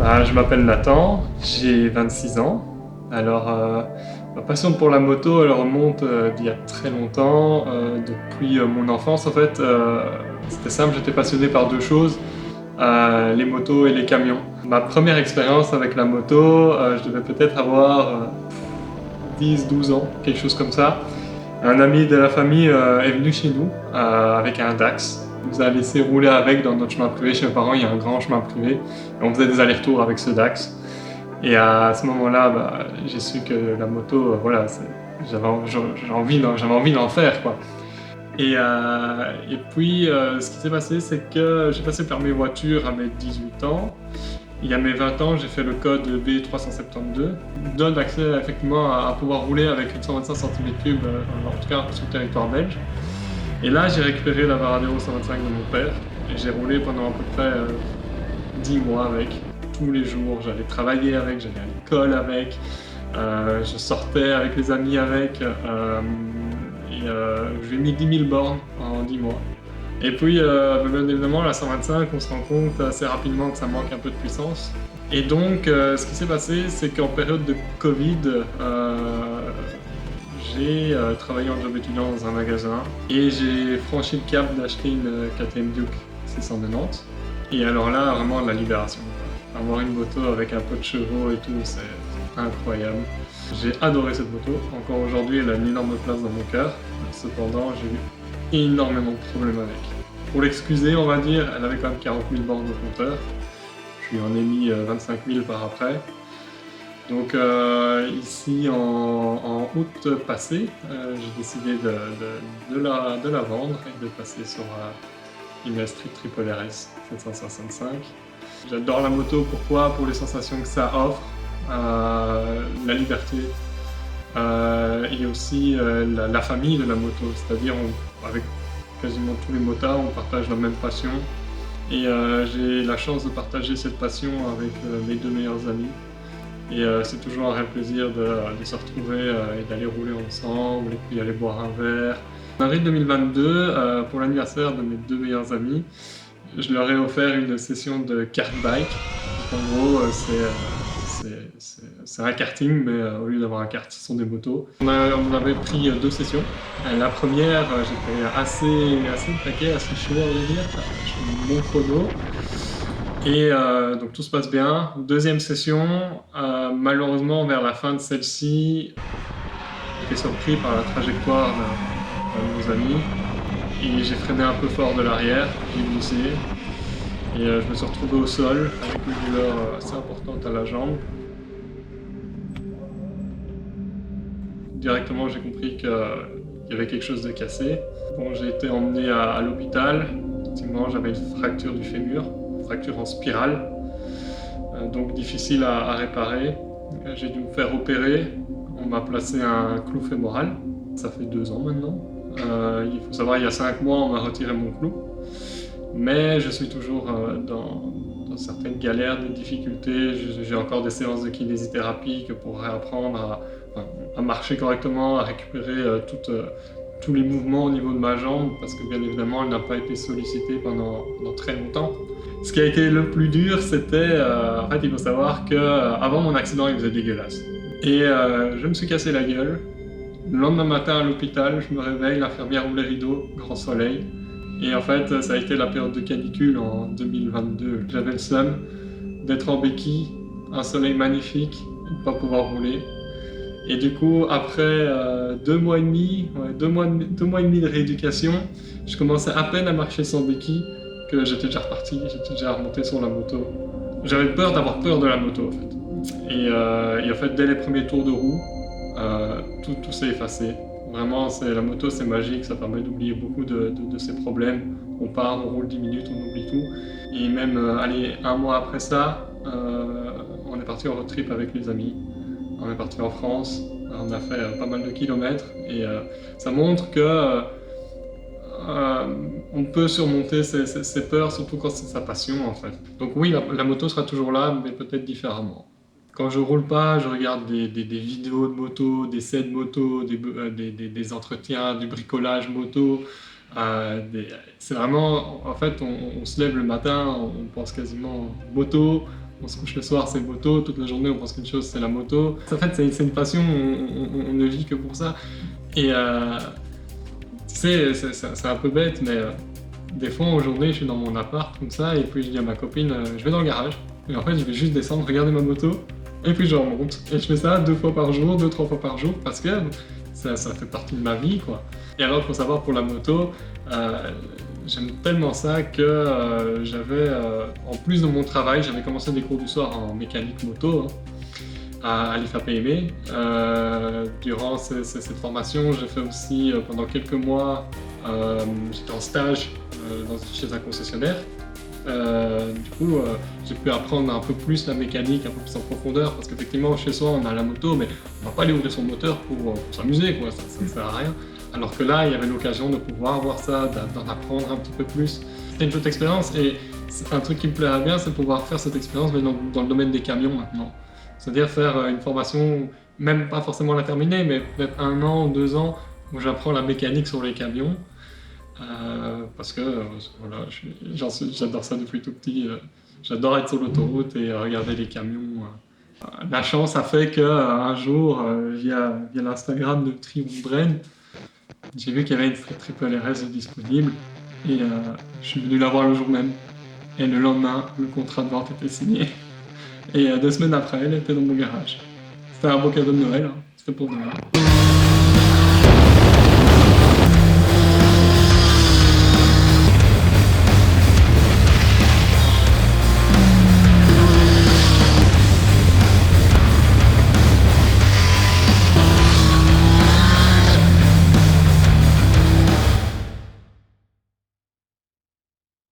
Je m'appelle Nathan, j'ai 26 ans. Alors, ma passion pour la moto, elle remonte d'il y a très longtemps, depuis mon enfance en fait. C'était simple, j'étais passionné par deux choses, les motos et les camions. Ma première expérience avec la moto, je devais peut-être avoir 10-12 ans, quelque chose comme ça. Un ami de la famille est venu chez nous avec un Dax. Il nous a laissé rouler avec dans notre chemin privé. Chez mes parents, il y a un grand chemin privé. Et on faisait des allers-retours avec ce Dax. Et à ce moment-là, j'ai su que la moto, j'avais envie d'en faire, quoi. Et puis, ce qui s'est passé, c'est que j'ai passé permis voiture à mes 18 ans. Et à mes 20 ans, j'ai fait le code B372, qui donne accès effectivement à pouvoir rouler avec une 125 cm3, en tout cas sur le territoire belge. Et là, j'ai récupéré la Varadero 125 de mon père, et j'ai roulé pendant à peu près 10 mois avec. Tous les jours, j'allais travailler avec, j'allais à l'école avec, je sortais avec les amis avec, je lui ai mis 10 000 bornes en 10 mois. Et puis, bien évidemment, la 125, on se rend compte assez rapidement que ça manque un peu de puissance. Et donc, ce qui s'est passé, c'est qu'en période de Covid, j'ai travaillé en job étudiant dans un magasin et j'ai franchi le cap d'acheter une KTM Duke 690. Et alors là, vraiment la libération. Avoir une moto avec un peu de chevaux et tout, c'est incroyable. J'ai adoré cette moto. Encore aujourd'hui, elle a une énorme place dans mon cœur. Cependant, j'ai eu énormément de problèmes avec. Pour l'excuser, on va dire, elle avait quand même 40 000 bornes au compteur. Je lui en ai mis 25 000 par après. Donc ici, en août passé, j'ai décidé de la vendre et de passer sur une Street Triple RS 765. J'adore la moto, pourquoi? Pour les sensations que ça offre, la liberté, et aussi la famille de la moto, c'est-à-dire avec quasiment tous les motards, on partage la même passion. Et j'ai la chance de partager cette passion avec mes deux meilleurs amis. Et c'est toujours un réel plaisir de se retrouver et d'aller rouler ensemble et puis aller boire un verre. En avril 2022, pour l'anniversaire de mes deux meilleurs amis, je leur ai offert une session de kart bike. En gros, c'est un karting, mais au lieu d'avoir un kart, ce sont des motos. On avait pris deux sessions. La première, j'étais assez taquet, assez chaud à vrai dire. Je fais mon chrono. Et donc tout se passe bien. Deuxième session, malheureusement vers la fin de celle-ci, j'ai été surpris par la trajectoire d'un de nos amis. Et j'ai freiné un peu fort de l'arrière, j'ai glissé. Et je me suis retrouvé au sol avec une douleur assez importante à la jambe. Directement, j'ai compris qu'il y avait quelque chose de cassé. Bon, j'ai été emmené à l'hôpital. Effectivement, j'avais une fracture du fémur, une fracture en spirale, donc difficile à réparer. J'ai dû me faire opérer. On m'a placé un clou fémoral. Ça fait 2 ans maintenant. Il faut savoir, il y a 5 mois, on m'a retiré mon clou. Mais je suis toujours dans certaines galères, des difficultés. J'ai encore des séances de kinésithérapie pour réapprendre à marcher correctement, à récupérer tous les mouvements au niveau de ma jambe, parce que bien évidemment, elle n'a pas été sollicitée pendant très longtemps. Ce qui a été le plus dur, c'était, en fait, il faut savoir qu'avant mon accident, il faisait dégueulasse. Et je me suis cassé la gueule. Le lendemain matin à l'hôpital, je me réveille, l'infirmière ouvre les rideaux, grand soleil. Et en fait, ça a été la période de canicule en 2022. J'avais le seum d'être en béquille, un soleil magnifique, de ne pas pouvoir rouler. Et du coup, après 2 mois et demi, 2 mois et demi de rééducation, je commençais à peine à marcher sans béquille que j'étais déjà reparti, j'étais déjà remonté sur la moto. J'avais peur d'avoir peur de la moto en fait. Et en fait, dès les premiers tours de roue, tout s'est effacé. Vraiment, la moto c'est magique, ça permet d'oublier beaucoup de ses problèmes. On part, on roule 10 minutes, on oublie tout. Et même, allez, 1 mois après ça, on est parti en road trip avec les amis. On est parti en France, on a fait pas mal de kilomètres et ça montre que on peut surmonter ses peurs, surtout quand c'est sa passion en fait. Donc oui, la moto sera toujours là, mais peut-être différemment. Quand je roule pas, je regarde des vidéos de moto, des essais de moto, des entretiens, du bricolage moto. C'est vraiment, en fait, on se lève le matin, on pense quasiment moto, On se couche le soir, c'est moto, toute la journée on pense qu'une chose, c'est la moto. En fait, c'est une passion, on ne vit que pour ça. Et tu sais, c'est un peu bête, mais des fois en journée, je suis dans mon appart comme ça, et puis je dis à ma copine, je vais dans le garage. Et en fait, je vais juste descendre, regarder ma moto, et puis je remonte. Et je fais ça 2 fois par jour, 2-3 fois par jour, parce que ça fait partie de ma vie, quoi. Et alors, il faut savoir, pour la moto, j'aime tellement ça que j'avais, en plus de mon travail, j'avais commencé des cours du soir en mécanique moto, hein, à l'IFAPME. Durant cette formation, j'ai fait aussi, pendant quelques mois, j'étais en stage chez un concessionnaire. Du coup, j'ai pu apprendre un peu plus la mécanique, un peu plus en profondeur, parce qu'effectivement, chez soi, on a la moto, mais on va pas aller ouvrir son moteur pour s'amuser, quoi, ça ne sert à rien. Alors que là, il y avait l'occasion de pouvoir voir ça, d'en apprendre un petit peu plus. C'était une chouette expérience, et c'est un truc qui me plairait bien, c'est pouvoir faire cette expérience, mais dans le domaine des camions maintenant. C'est-à-dire faire une formation, même pas forcément la terminer, mais peut-être 1 an, 2 ans, où j'apprends la mécanique sur les camions. Parce que voilà, j'adore ça depuis tout petit. J'adore être sur l'autoroute et regarder les camions. La chance a fait qu'un jour, via l'Instagram de Triumph Brain, j'ai vu qu'il y avait une triple RS disponible et je suis venu la voir le jour même. Et le lendemain, le contrat de vente était signé. Et 2 semaines après, elle était dans mon garage. C'était un beau cadeau de Noël, hein. C'était pour Noël.